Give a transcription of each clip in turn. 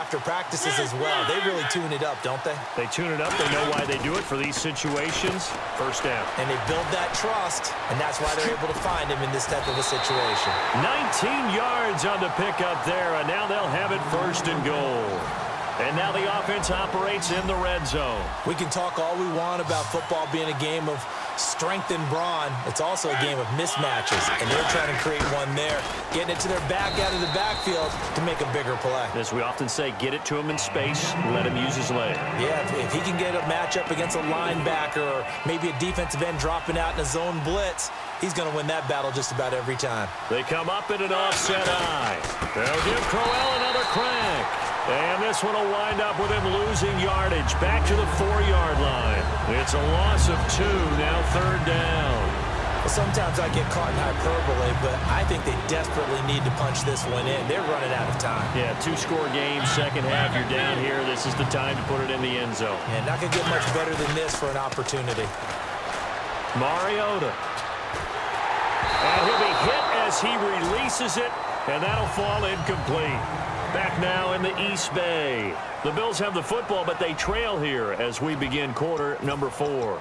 after practices as well. They really tune it up, don't they? They tune it up. They know why they do it for these situations. First down. And they build that trust, and that's why they're able to find him in this type of a situation. 19 yards on the pickup there, and now they'll have it first and goal. And now the offense operates in the red zone. We can talk all we want about football being a game of strength and brawn. It's also a game of mismatches, and they're trying to create one there, getting it to their back out of the backfield to make a bigger play. As we often say, get it to him in space, let him use his leg. Yeah, if he can get a matchup against a linebacker or maybe a defensive end dropping out in a zone blitz, he's going to win that battle just about every time. They come up in an offset eye. They'll give Crowell another crack. And this one will wind up with him losing yardage back to the 4-yard line. It's a loss of 2, now third down. Well, sometimes I get caught in hyperbole, but I think they desperately need to punch this one in. They're running out of time. Yeah, 2-score game, second half, you're down here. This is the time to put it in the end zone. And not going to get much better than this for an opportunity. Mariota. And he'll be hit as he releases it, and that'll fall incomplete. Back now in the East Bay. The Bills have the football, but they trail here as we begin quarter number 4.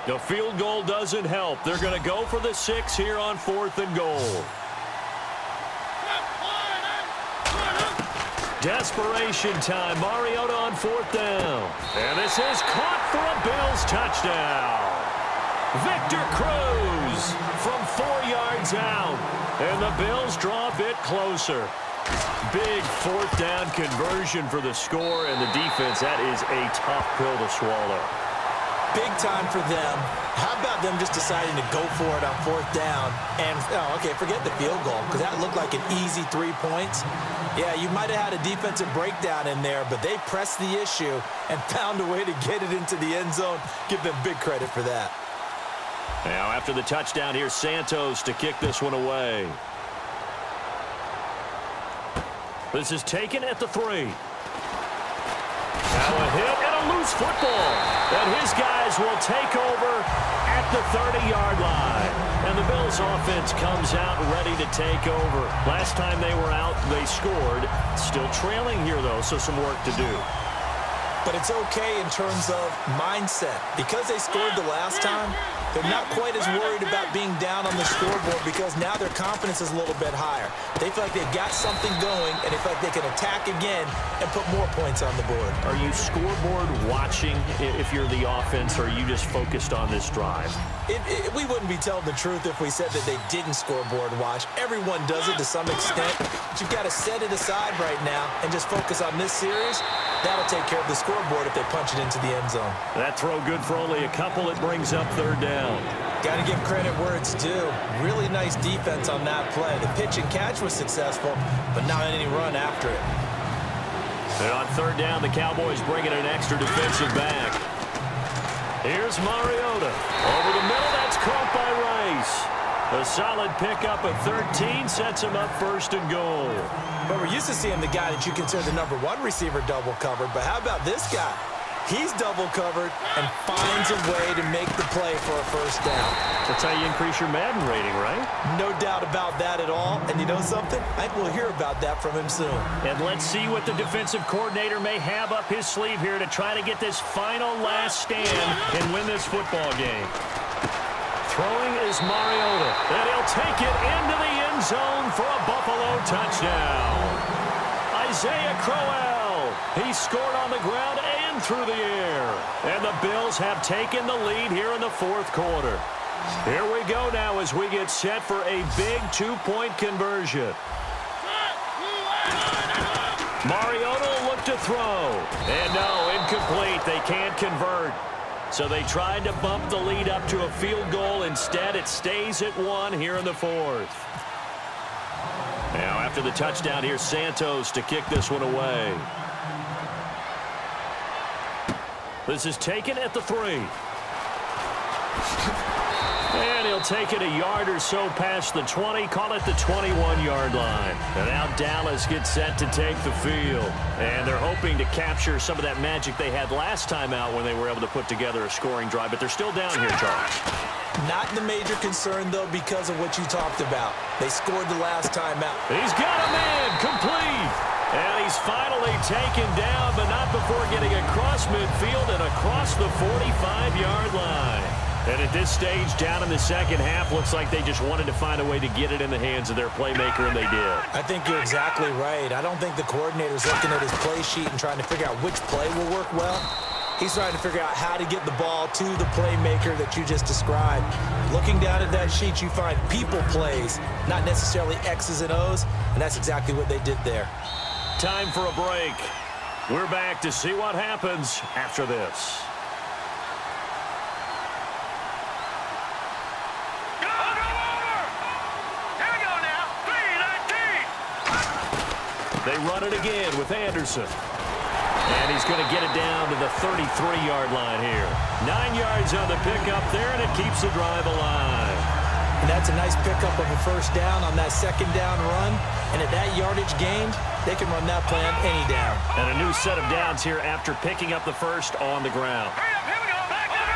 The field goal doesn't help. They're going to go for the 6 here on 4th and goal. Desperation time. Mariota on 4th down. And this is caught for a Bills touchdown. Victor Cruz from 4 yards out. And the Bills draw a bit closer. Big 4th down conversion for the score, and the defense, that is a tough pill to swallow. Big time for them. How about them just deciding to go for it on 4th down? And, okay, forget the field goal, because that looked like an easy 3 points. Yeah, you might have had a defensive breakdown in there, but they pressed the issue and found a way to get it into the end zone. Give them big credit for that. Now, after the touchdown, here's Santos to kick this one away. This is taken at the 3. Now a hit and a loose football. And his guys will take over at the 30-yard line. And the Bills offense comes out ready to take over. Last time they were out, they scored. Still trailing here, though, so some work to do. But it's okay in terms of mindset. Because they scored the last time, they're not quite as worried about being down on the scoreboard because now their confidence is a little bit higher. They feel like they've got something going, and they feel like they can attack again and put more points on the board. Are you scoreboard watching if you're the offense, or are you just focused on this drive? We wouldn't be telling the truth if we said that they didn't scoreboard watch. Everyone does it to some extent, but you've got to set it aside right now and just focus on this series. That'll take care of the scoreboard if they punch it into the end zone. That throw good for only a couple. It brings up third down. Got to give credit where it's due. Really nice defense on that play. The pitch and catch was successful, but not any run after it. And on third down, the Cowboys bring in an extra defensive back. Here's Mariota. Over the middle, that's caught by Rice. A solid pickup of 13 sets him up first and goal. But we're used to seeing the guy that you consider the number 1 receiver double covered. But how about this guy? He's double covered and finds a way to make the play for a first down. That's how you increase your Madden rating, right? No doubt about that at all. And you know something? I think we'll hear about that from him soon. And let's see what the defensive coordinator may have up his sleeve here to try to get this final last stand and win this football game. Throwing is Mariota, and he'll take it into the end zone for a Buffalo touchdown. Isaiah Crowell, he scored on the ground and through the air. And the Bills have taken the lead here in the 4th quarter. Here we go now as we get set for a big 2-point conversion. Mariota will look to throw. And no, incomplete. They can't convert. So they tried to bump the lead up to a field goal. Instead, it stays at 1 here in the 4th. Now, after the touchdown, here's Santos to kick this one away. This is taken at the 3. And he'll take it a yard or so past the 20, call it the 21-yard line. And now Dallas gets set to take the field. And they're hoping to capture some of that magic they had last time out when they were able to put together a scoring drive. But they're still down here, Charles. Not the major concern, though, because of what you talked about. They scored the last time out. He's got a man. taken down, but not before getting across midfield and across the 45-yard line. And at this stage, down in the second half, looks like they just wanted to find a way to get it in the hands of their playmaker, and they did. I think you're exactly right. I don't think the coordinator's looking at his play sheet and trying to figure out which play will work well. He's trying to figure out how to get the ball to the playmaker that you just described. Looking down at that sheet, you find people plays, not necessarily X's and O's, and that's exactly what they did there. Time for a break. We're back to see what happens after this. They run it again with Anderson. And he's going to get it down to the 33-yard line here. 9 yards on the pickup there, and it keeps the drive alive. And that's a nice pickup of a first down on that second down run. And at that yardage gained, they can run that play on any down. And a new set of downs here after picking up the first on the ground. Here we go. Back over.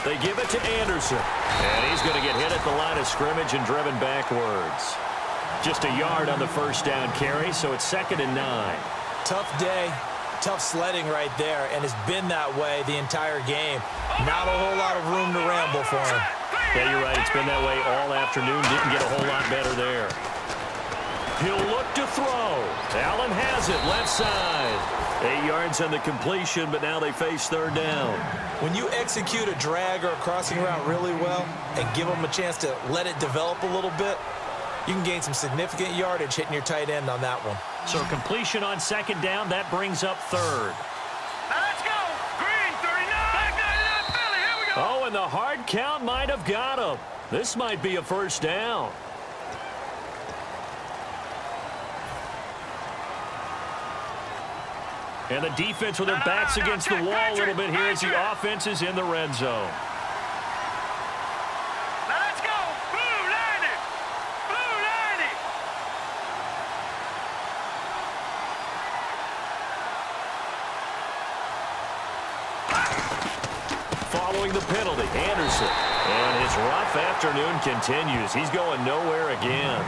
They give it to Anderson. And he's going to get hit at the line of scrimmage and driven backwards. Just a yard on the first down carry, so it's 2nd and 9. Tough day, tough sledding right there, and it's been that way the entire game. Not a whole lot of room to ramble for him. Yeah, you're right. It's been that way all afternoon. Didn't get a whole lot better there. He'll look to throw. Allen has it, left side. 8 yards on the completion, but now they face 3rd down. When you execute a drag or a crossing route really well and give them a chance to let it develop a little bit, you can gain some significant yardage hitting your tight end on that one. So completion on 2nd down, that brings up 3rd. Now let's go. Green, 39. Back 99, Philly. Here we go. Oh, and the hard count might have got him. This might be a first down. And the defense with their backs against the wall a little bit here as the offense is in the red zone. Now let's go. Blue 90. Blue 90. Following the penalty, Anderson. And his rough afternoon continues. He's going nowhere again.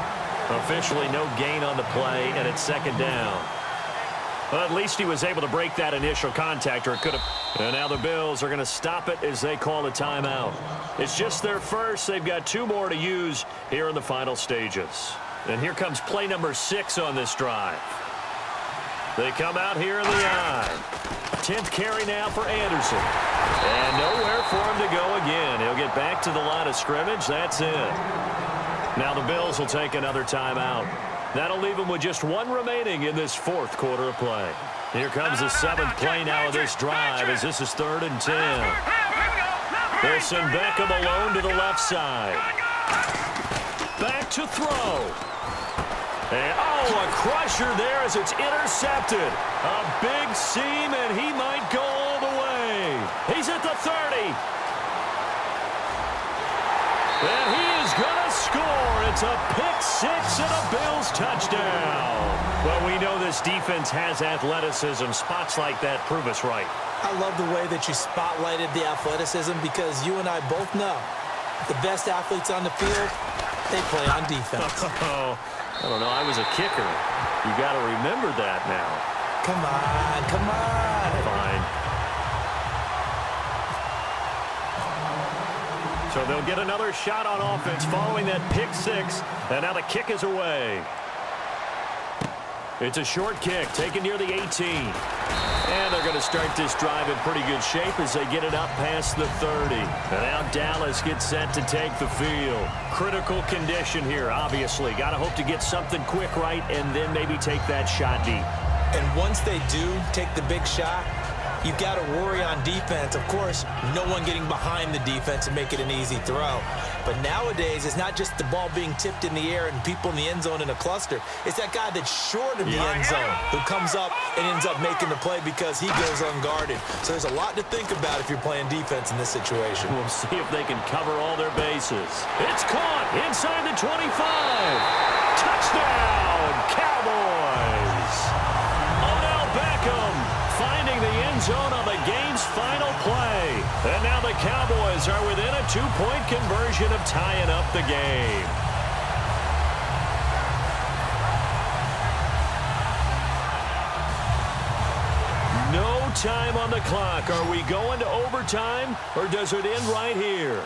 Officially no gain on the play, and it's 2nd down. Well, at least he was able to break that initial contact, or it could have. And now the Bills are going to stop it as they call a timeout. It's just their first. They've got 2 more to use here in the final stages. And here comes play number 6 on this drive. They come out here in the I. 10th carry now for Anderson. And nowhere for him to go again. He'll get back to the line of scrimmage. That's it. Now the Bills will take another timeout. That'll leave them with just 1 remaining in this 4th quarter of play. Here comes the 7th play now of this drive as this is 3rd and 10. They'll send Beckham alone to the left side. Back to throw. And, oh, a crusher there as it's intercepted. A big seam, and he might go all the way. He's at the 30. And he is going to score. It's a pick-6 and a Bills touchdown. Well, we know this defense has athleticism. Spots like that prove us right. I love the way that you spotlighted the athleticism because you and I both know the best athletes on the field, they play on defense. Oh, I don't know. I was a kicker. You got to remember that now. Come on, come on. Fine. So they'll get another shot on offense following that pick-6, and now the kick is away. It's a short kick taken near the 18. And they're going to start this drive in pretty good shape as they get it up past the 30. And now Dallas gets set to take the field. Critical condition here, obviously. Got to hope to get something quick right and then maybe take that shot deep. And once they do take the big shot, you've got to worry on defense. Of course, no one getting behind the defense and make it an easy throw. But nowadays, it's not just the ball being tipped in the air and people in the end zone in a cluster. It's that guy that's short of the end zone who comes up and ends up making the play because he goes unguarded. So there's a lot to think about if you're playing defense in this situation. We'll see if they can cover all their bases. It's caught inside the 25. Touchdown, Cowboys. Odell Beckham finding the end zone on the game's final play. And now the Cowboys are within a 2-point conversion of tying up the game. time on the clock. Are we going to overtime, or does it end right here?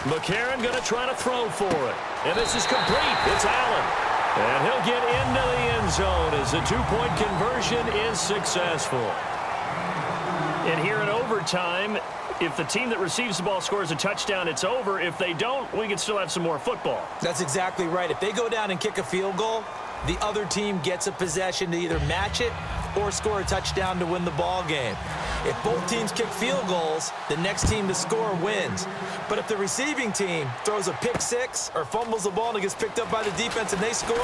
McCarron going to try to throw for it. And this is complete. It's Allen. And he'll get into the end zone as the two-point conversion is successful. And here in overtime, if the team that receives the ball scores a touchdown, it's over. If they don't, we can still have some more football. That's exactly right. If they go down and kick a field goal, the other team gets a possession to either match it or score a touchdown to win the ball game. If both teams kick field goals, the next team to score wins. But if the receiving team throws a pick six or fumbles the ball and it gets picked up by the defense and they score,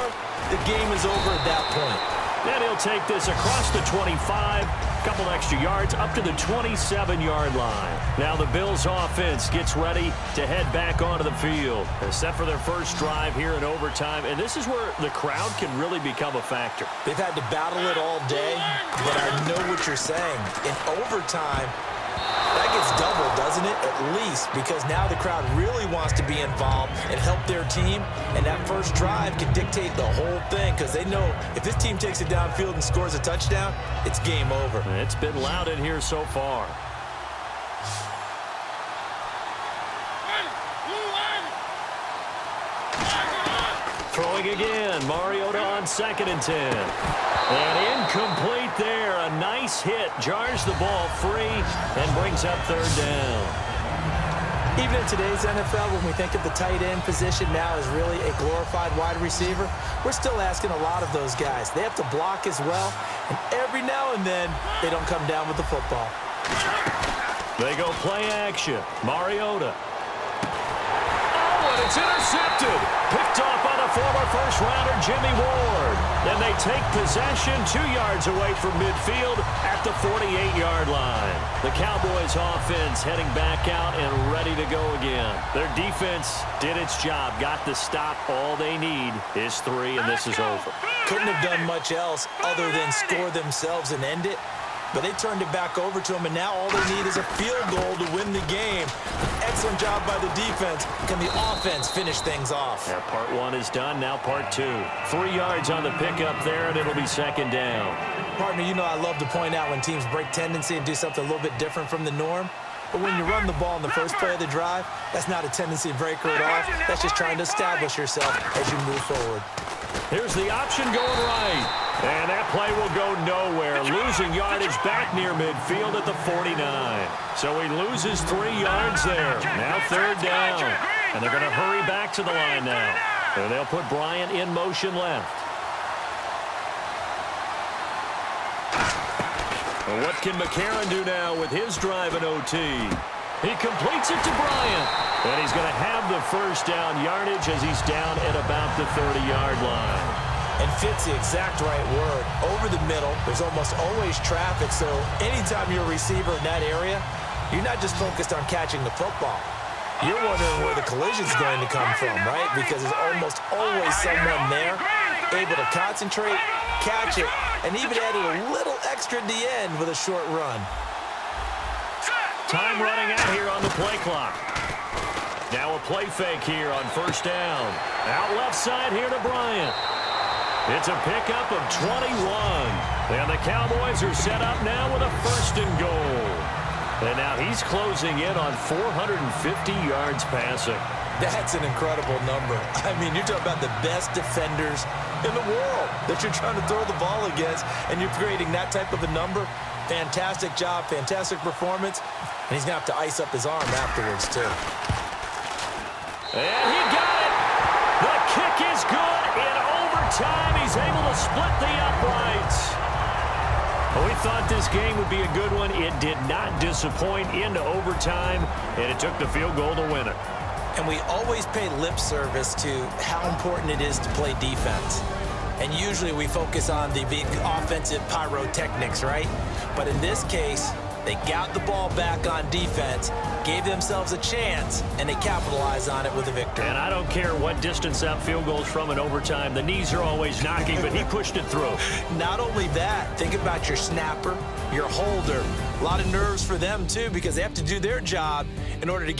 the game is over at that point. Then he'll take this across the 25, a couple extra yards, up to the 27-yard line. Now the Bills offense gets ready to head back onto the field. They're set for their first drive here in overtime, and this is where the crowd can really become a factor. They've had to battle it all day, but I know what you're saying. In overtime, that gets doubled, doesn't it? At least, because now the crowd really wants to be involved and help their team, and that first drive can dictate the whole thing because they know if this team takes it downfield and scores a touchdown, it's game over. It's been loud in here so far. Throwing again, Mariota on 2nd and 10. And incomplete there. A nice hit. Jars the ball free and brings up 3rd down. Even in today's NFL, when we think of the tight end position now as really a glorified wide receiver, we're still asking a lot of those guys. They have to block as well, and every now and then, they don't come down with the football. They go play action. Mariota. Oh, and it's intercepted. Picked off by the former first-rounder Jimmy Ward. Then they take possession 2 yards away from midfield at the 48-yard line. The Cowboys offense heading back out and ready to go again. Their defense did its job, got the stop. All they need is 3, and this is over. Couldn't have done much else other than score themselves and end it. But they turned it back over to them, and now all they need is a field goal to win the game. Excellent job by the defense. Can the offense finish things off? Yeah, part 1 is done. Now part 2. 3 yards on the pickup there, and it'll be 2nd down. Partner, you know I love to point out when teams break tendency and do something a little bit different from the norm. But when you run the ball in the first play of the drive, that's not a tendency breaker at all. That's just trying to establish yourself as you move forward. Here's the option going right. And that play will go nowhere. Losing yardage back near midfield at the 49. So he loses 3 yards there. Now 3rd down. And they're going to hurry back to the line now. And they'll put Bryant in motion left. Well, what can McCarron do now with his drive in OT? He completes it to Bryant. And he's going to have the first down yardage as he's down at about the 30-yard line. And fits the exact right word. Over the middle, there's almost always traffic, so anytime you're a receiver in that area, you're not just focused on catching the football. You're wondering where the collision's going to come from, right? Because there's almost always someone there able to concentrate, catch it, and even added a little extra at the end with a short run. Time running out here on the play clock. Now a play fake here on 1st down. Out left side here to Bryant. It's a pickup of 21. And the Cowboys are set up now with a 1st and goal. And now he's closing in on 450 yards passing. That's an incredible number. I mean, you're talking about the best defenders in the world that you're trying to throw the ball against, and you're creating that type of a number. Fantastic job, fantastic performance. And he's going to have to ice up his arm afterwards, too. And he got it. The kick is good. In overtime, he's able to split the uprights. We thought this game would be a good one. It did not disappoint into overtime, and it took the field goal to win it. And we always pay lip service to how important it is to play defense. And usually we focus on the big offensive pyrotechnics, right? But in this case, they got the ball back on defense, gave themselves a chance, and they capitalized on it with a victory. And I don't care what distance that field goes from in overtime. The knees are always knocking, but he pushed it through. Not only that, think about your snapper, your holder. A lot of nerves for them, too, because they have to do their job in order to get